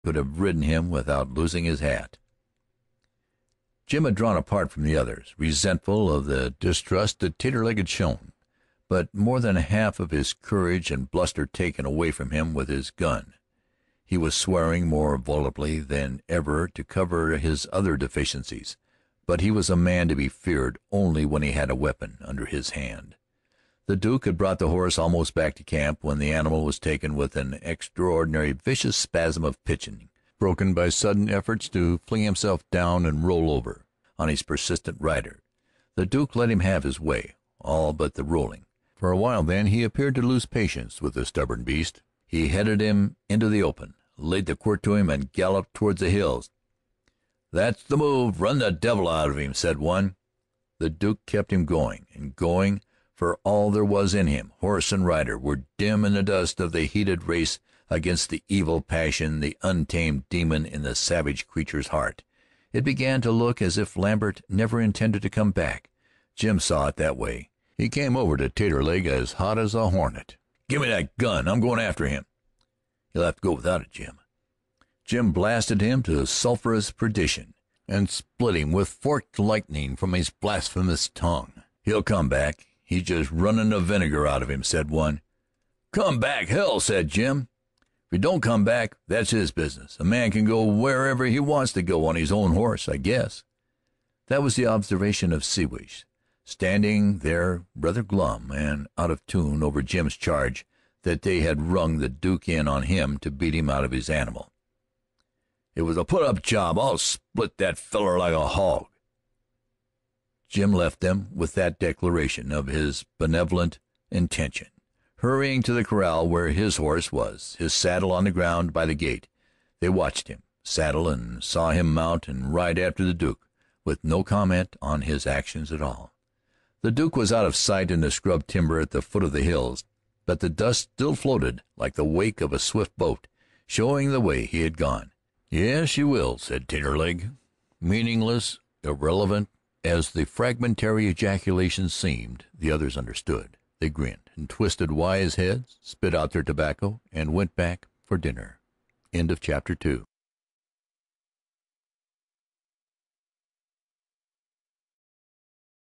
could have ridden him without losing his hat. Jim had drawn apart from the others, resentful of the distrust that Taterleg had shown, but more than half of his courage and bluster taken away from him with his gun. He was swearing more volubly than ever to cover his other deficiencies, but he was a man to be feared only when he had a weapon under his hand. The Duke had brought the horse almost back to camp when the animal was taken with an extraordinary vicious spasm of pitching, broken by sudden efforts to fling himself down and roll over on his persistent rider. The Duke let him have his way, all but the rolling. For a while then he appeared to lose patience with the stubborn beast. He headed him into the open, laid the quirt to him, and galloped towards the hills. "That's the move. Run the devil out of him," said one. The Duke kept him going and going, for all there was in him. Horse and rider were dim in the dust of the heated race against the evil passion, the untamed demon in the savage creature's heart. It began to look as if Lambert never intended to come back. Jim saw it that way. He came over to Taterleg as hot as a hornet. "Give me that gun. I'm going after him." "You'll have to go without it, Jim." Jim blasted him to sulphurous perdition and split him with forked lightning from his blasphemous tongue. "He'll come back. He's just running the vinegar out of him," said one. "Come back, hell," said Jim. "If he don't come back, that's his business. A man can go wherever he wants to go on his own horse, I guess." That was the observation of Siwash, standing there rather glum and out of tune over Jim's charge that they had rung the Duke in on him to beat him out of his animal. "It was a put-up job. I'll split that feller like a hog." Jim left them with that declaration of his benevolent intention, hurrying to the corral where his horse was, his saddle on the ground by the gate. They watched him saddle and saw him mount and ride after the Duke, with no comment on his actions at all. The Duke was out of sight in the scrub timber at the foot of the hills, but the dust still floated like the wake of a swift boat, showing the way he had gone. "Yes, you will," said Taterleg. Meaningless, irrelevant as the fragmentary ejaculation seemed, the others understood. They grinned and twisted wise heads, spit out their tobacco, and went back for dinner. End of chapter 2.